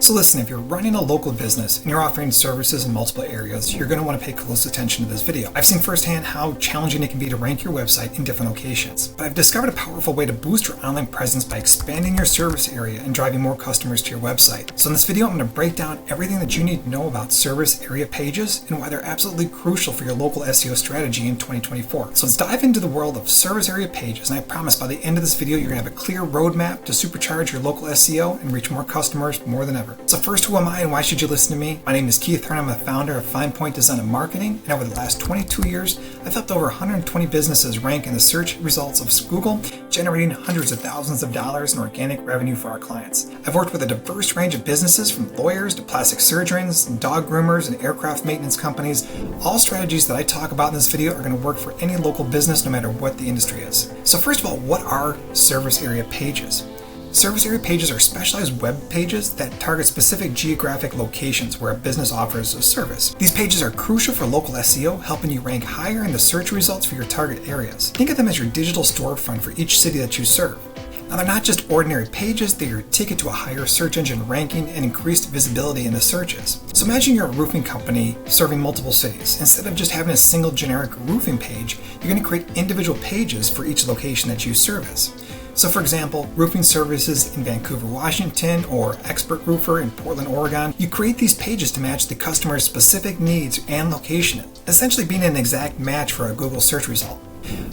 So listen, if you're running a local business and you're offering services in multiple areas, you're going to want to pay close attention to this video. I've seen firsthand how challenging it can be to rank your website in different locations. But I've discovered a powerful way to boost your online presence by expanding your service area and driving more customers to your website. So in this video, I'm going to break down everything that you need to know about service area pages and why they're absolutely crucial for your local SEO strategy in 2024. So let's dive into the world of service area pages, and I promise by the end of this video, you're going to have a clear roadmap to supercharge your local SEO and reach more customers more than ever. So first, who am I and why should you listen to me? My name is Hearn. I'm a founder of Fine Point Design and Marketing, and over the last 22 years, I've helped over 120 businesses rank in the search results of Google, generating hundreds of thousands of dollars in organic revenue for our clients. I've worked with a diverse range of businesses from lawyers to plastic surgeons and dog groomers and aircraft maintenance companies. All strategies that I talk about in this video are going to work for any local business no matter what the industry is. So first of all, what are service area pages? Service area pages are specialized web pages that target specific geographic locations where a business offers a service. These pages are crucial for local SEO, helping you rank higher in the search results for your target areas. Think of them as your digital storefront for each city that you serve. Now, they're not just ordinary pages, they're your ticket to a higher search engine ranking and increased visibility in the searches. So imagine you're a roofing company serving multiple cities. Instead of just having a single generic roofing page, you're going to create individual pages for each location that you service. So for example, roofing services in Vancouver, Washington, or expert roofer in Portland, Oregon, you create these pages to match the customer's specific needs and location, essentially being an exact match for a Google search result.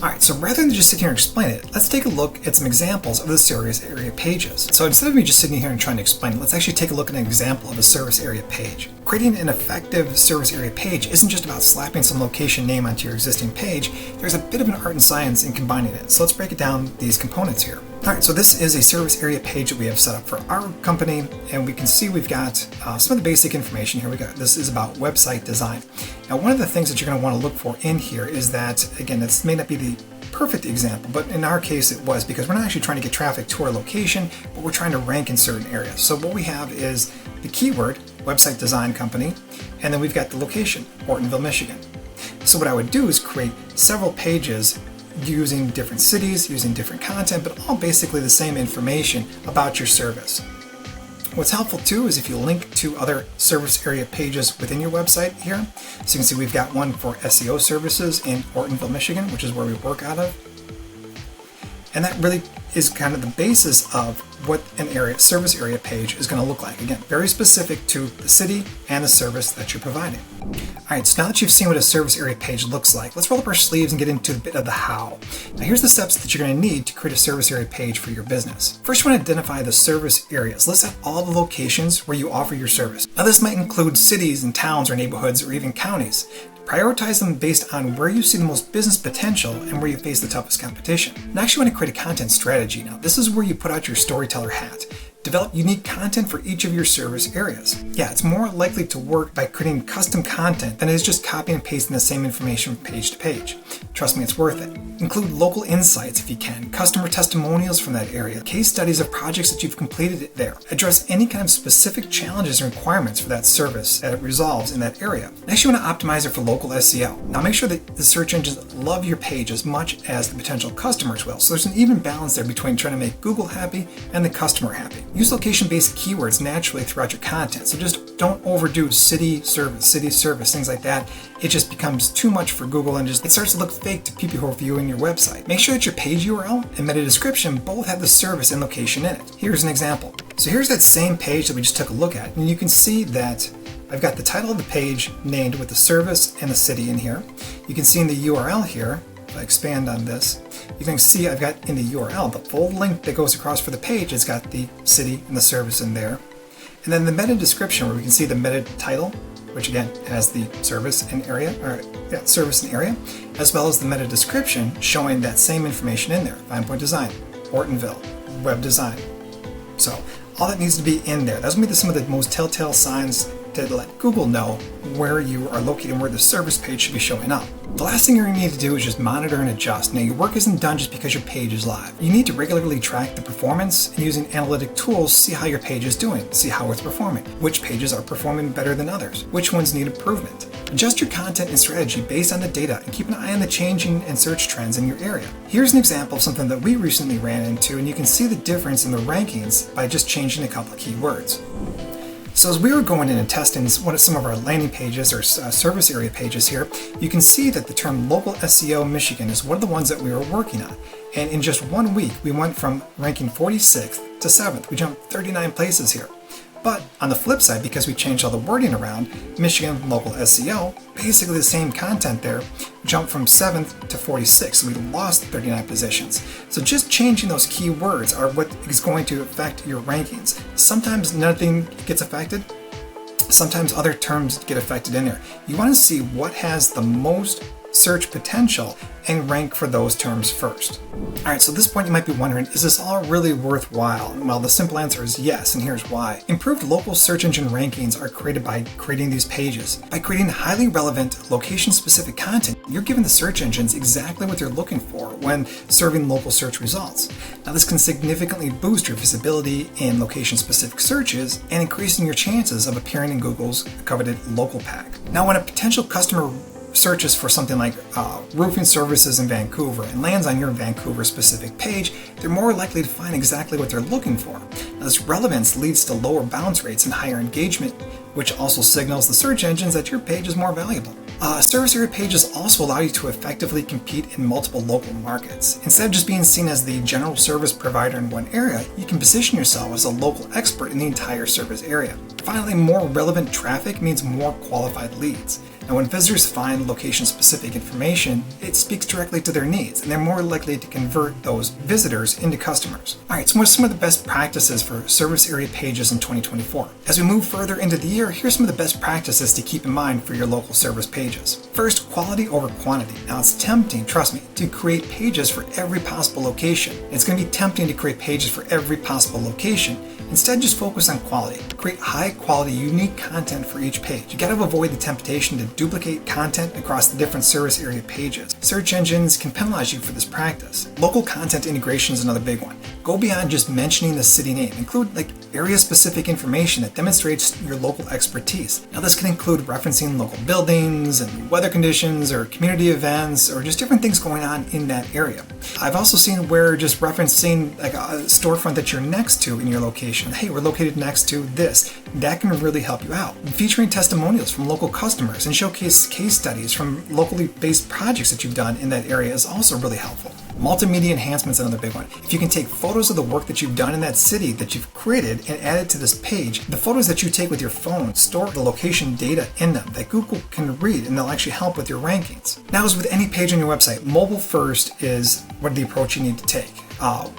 Alright, so rather than just sit here and explain it, let's take a look at some examples of the service area pages. So instead of me just sitting here and trying to explain it, let's actually take a look at an example of a service area page. Creating an effective service area page isn't just about slapping some location name onto your existing page. There's a bit of an art and science in combining it. So let's break it down these components here. Alright, so this is a service area page that we have set up for our company, and we can see we've got some of the basic information here. This is about website design. Now, one of the things that you're going to want to look for in here is that, again, this may not be the perfect example, but in our case it was, because we're not actually trying to get traffic to our location, but we're trying to rank in certain areas. So what we have is the keyword, website design company, and then we've got the location, Ortonville, Michigan. So what I would do is create several pages using different cities, using different content, but all basically the same information about your service. What's helpful too is if you link to other service area pages within your website here. So you can see we've got one for SEO services in Ortonville, Michigan, which is where we work out of. And that really is kind of the basis of what an service area page is going to look like. Again, very specific to the city and the service that you're providing. All right, so now that you've seen what a service area page looks like, let's roll up our sleeves and get into a bit of the how. Now here's the steps that you're going to need to create a service area page for your business. First, you want to identify the service areas. List out all the locations where you offer your service. Now this might include cities and towns or neighborhoods or even counties. Prioritize them based on where you see the most business potential and where you face the toughest competition. And actually want to create a content strategy. Now, this is where you put out your storyteller hat. Develop unique content for each of your service areas. Yeah, it's more likely to work by creating custom content than it is just copying and pasting the same information from page to page. Trust me, it's worth it. Include local insights if you can, customer testimonials from that area, case studies of projects that you've completed there. Address any kind of specific challenges and requirements for that service that it resolves in that area. Next, you want to optimize it for local SEO. Now make sure that the search engines love your page as much as the potential customers will. So there's an even balance there between trying to make Google happy and the customer happy. Use location-based keywords naturally throughout your content. So just don't overdo city service, things like that. It just becomes too much for Google and it starts to look fake to people who are viewing your website. Make sure that your page URL and meta description both have the service and location in it. Here's an example. So here's that same page that we just took a look at, and you can see that I've got the title of the page named with the service and the city in here. You can see in the URL here, if I expand on this, you can see I've got in the URL the full link that goes across for the page. It's got the city and the service in there. And then the meta description, where we can see the meta title, which again has the service and area, as well as the meta description showing that same information in there. Fine Point Design, Ortonville, web design. So all that needs to be in there. That's going to be some of the most telltale signs to let Google know where you are located and where the service page should be showing up. The last thing you're going to need to do is just monitor and adjust. Now, your work isn't done just because your page is live. You need to regularly track the performance and using analytic tools, see how your page is doing, see how it's performing, which pages are performing better than others, which ones need improvement. Adjust your content and strategy based on the data and keep an eye on the changing and search trends in your area. Here's an example of something that we recently ran into, and you can see the difference in the rankings by just changing a couple of keywords. So as we were going in and testing some of our landing pages or service area pages here, you can see that the term local SEO Michigan is one of the ones that we were working on. And in just 1 week, we went from ranking 46th to 7th. We jumped 39 places here. But on the flip side, because we changed all the wording around, Michigan local SEO, basically the same content there, jumped from 7th to 46th. So we lost 39 positions. So just changing those key words are what is going to affect your rankings. Sometimes nothing gets affected. Sometimes other terms get affected in there. You want to see what has the most search potential and rank for those terms first. All right, so at this point you might be wondering, is this all really worthwhile? Well, the simple answer is yes, and here's why. Improved local search engine rankings are created by creating these pages. By creating highly relevant, location-specific content, you're giving the search engines exactly what they're looking for when serving local search results. Now, this can significantly boost your visibility in location-specific searches and increasing your chances of appearing in Google's coveted local pack. Now, when a potential customer searches for something like roofing services in Vancouver and lands on your Vancouver specific page, they're more likely to find exactly what they're looking for. Now, this relevance leads to lower bounce rates and higher engagement, which also signals the search engines that your page is more valuable. Service area pages also allow you to effectively compete in multiple local markets. Instead of just being seen as the general service provider in one area, you can position yourself as a local expert in the entire service area. Finally, more relevant traffic means more qualified leads. Now, when visitors find location-specific information, it speaks directly to their needs, and they're more likely to convert those visitors into customers. All right, so what are some of the best practices for service area pages in 2024? As we move further into the year, here's some of the best practices to keep in mind for your local service pages. First, quality over quantity. Now, it's tempting, trust me, to create pages for every possible location. It's going to be tempting to create pages for every possible location. Instead, just focus on quality. Create high-quality, unique content for each page. You got to avoid the temptation to duplicate content across the different service area pages. Search engines can penalize you for this practice. Local content integration is another big one. Go beyond just mentioning the city name. Include area-specific information that demonstrates your local expertise. Now, this can include referencing local buildings and weather conditions or community events or just different things going on in that area. I've also seen where just referencing like a storefront that you're next to in your location. Hey, we're located next to this. That can really help you out. Featuring testimonials from local customers and showcase case studies from locally based projects that you've done in that area is also really helpful. Multimedia enhancements is another big one. If you can take photos of the work that you've done in that city that you've created and add it to this page, the photos that you take with your phone store the location data in them that Google can read, and they'll actually help with your rankings. Now, as with any page on your website, mobile first is what the approach you need to take.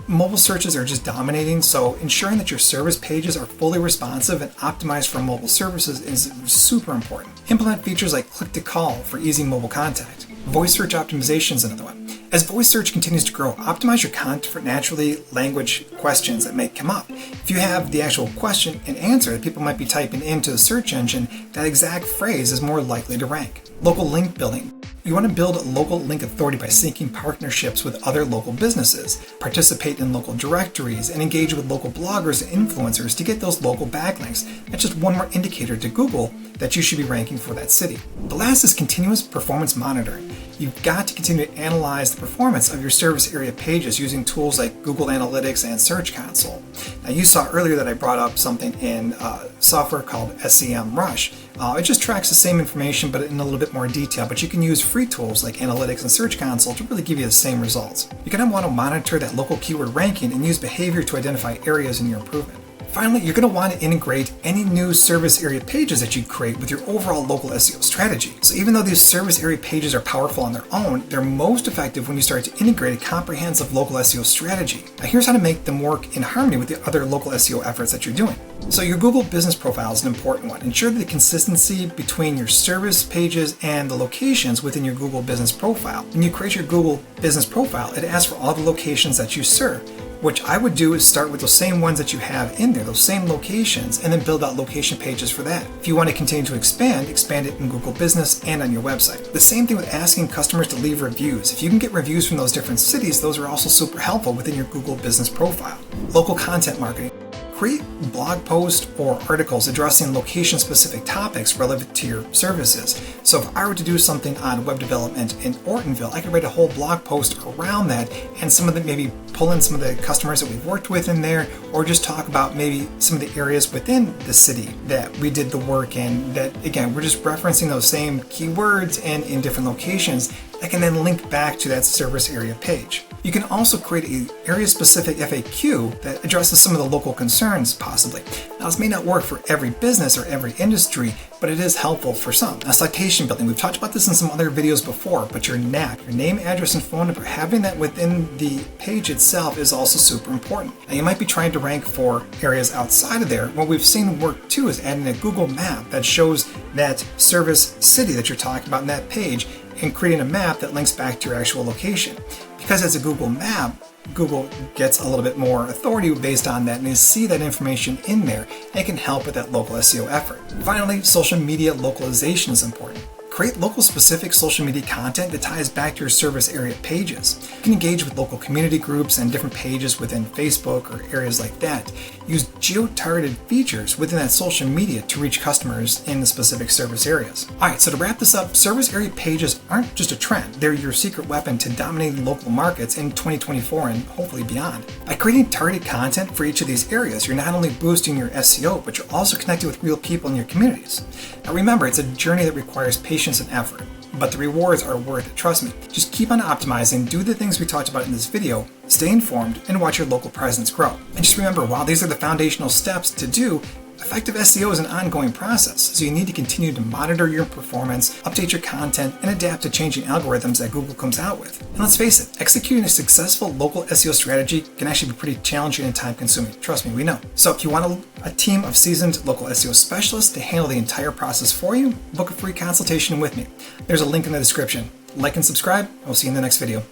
Mobile searches are just dominating, so ensuring that your service pages are fully responsive and optimized for mobile services is super important. Implement features like click to call for easy mobile contact. Voice search optimization is another one. As voice search continues to grow, optimize your content for naturally language questions that may come up. If you have the actual question and answer that people might be typing into the search engine, that exact phrase is more likely to rank. Local link building. You want to build a local link authority by syncing partnerships with other local businesses, participate in local directories, and engage with local bloggers and influencers to get those local backlinks. That's just one more indicator to Google that you should be ranking for that city. The last is continuous performance monitoring. You've got to continue to analyze the performance of your service area pages using tools like Google Analytics and Search Console. Now, you saw earlier that I brought up something in software called SEMrush. It just tracks the same information but in a little bit more detail, but you can use free tools like Analytics and Search Console to really give you the same results. You're going to want to monitor that local keyword ranking and use behavior to identify areas in your improvement. Finally, you're going to want to integrate any new service area pages that you create with your overall local SEO strategy. So even though these service area pages are powerful on their own, they're most effective when you start to integrate a comprehensive local SEO strategy. Now, here's how to make them work in harmony with the other local SEO efforts that you're doing. So your Google business profile is an important one. Ensure the consistency between your service pages and the locations within your Google business profile. When you create your Google business profile, it asks for all the locations that you serve. Which I would do is start with those same ones that you have in there, those same locations, and then build out location pages for that. If you want to continue to expand it in Google Business and on your website. The same thing with asking customers to leave reviews. If you can get reviews from those different cities, those are also super helpful within your Google Business profile. Local content marketing. Create blog posts or articles addressing location-specific topics relevant to your services. So if I were to do something on web development in Ortonville, I could write a whole blog post around that, and some of the maybe pull in some of the customers that we've worked with in there, or just talk about maybe some of the areas within the city that we did the work in, that again, we're just referencing those same keywords and in different locations that can then link back to that service area page. You can also create an area-specific FAQ that addresses some of the local concerns, possibly. Now, this may not work for every business or every industry, but it is helpful for some. Now, citation building, we've talked about this in some other videos before, but your NAP, your name, address, and phone number, having that within the page itself is also super important. Now, you might be trying to rank for areas outside of there. What we've seen work too is adding a Google map that shows that service city that you're talking about in that page, and creating a map that links back to your actual location. Because it's a Google map, Google gets a little bit more authority based on that, and they see that information in there and can help with that local SEO effort. Finally, social media localization is important. Create local specific social media content that ties back to your service area pages. You can engage with local community groups and different pages within Facebook or areas like that. Use geo-targeted features within that social media to reach customers in the specific service areas. Alright, so to wrap this up, service area pages aren't just a trend. They're your secret weapon to dominating local markets in 2024 and hopefully beyond. By creating targeted content for each of these areas, you're not only boosting your SEO, but you're also connecting with real people in your communities. Now remember, it's a journey that requires patience and effort, but the rewards are worth it, trust me. Just keep on optimizing, do the things we talked about in this video, stay informed, and watch your local presence grow. And just remember, while these are the foundational steps to do, effective SEO is an ongoing process, so you need to continue to monitor your performance, update your content, and adapt to changing algorithms that Google comes out with. And let's face it, executing a successful local SEO strategy can actually be pretty challenging and time-consuming. Trust me, we know. So if you want a team of seasoned local SEO specialists to handle the entire process for you, book a free consultation with me. There's a link in the description. Like and subscribe, and we'll see you in the next video.